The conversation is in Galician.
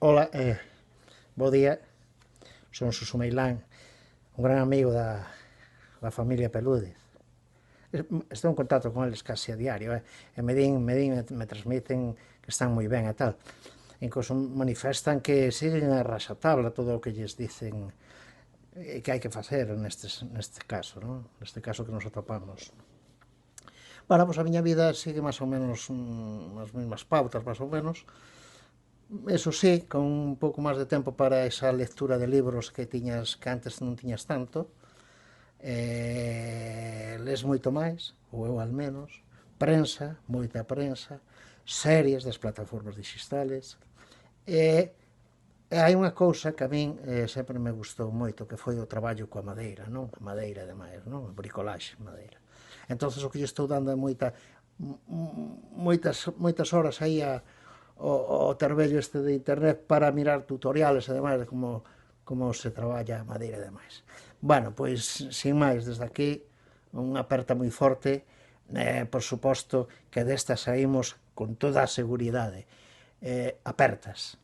Ola, bo día, son Suso Meilán, un gran amigo da familia Pelúdez. Estou en contacto con eles casi a diario, e me transmiten que están moi ben e tal. Incluso manifestan que siguen a raxatabla todo o que lles dicen que hai que facer neste caso, non? Neste caso que nos atopamos. Bueno, pois a miña vida sigue máis ou menos as mesmas pautas, máis ou menos. Eso sí, con un pouco máis de tempo para esa lectura de libros que antes non tiñas tanto. Les moito máis, ou eu al menos. Prensa, moita prensa. Series das plataformas digitales. E hai unha cousa que a min sempre me gustou moito, que foi o traballo coa madeira, non? A madeira, ademais, non? A bricolaxe, madeira. Entonces o que lle estou dando é moitas horas aí ao tervello este de internet para mirar tutoriales e demais de como se traballa a madeira e demais. Bueno, pois, sin máis, desde aquí, unha aperta moi forte, por suposto que desta saímos con toda a seguridade, apertas.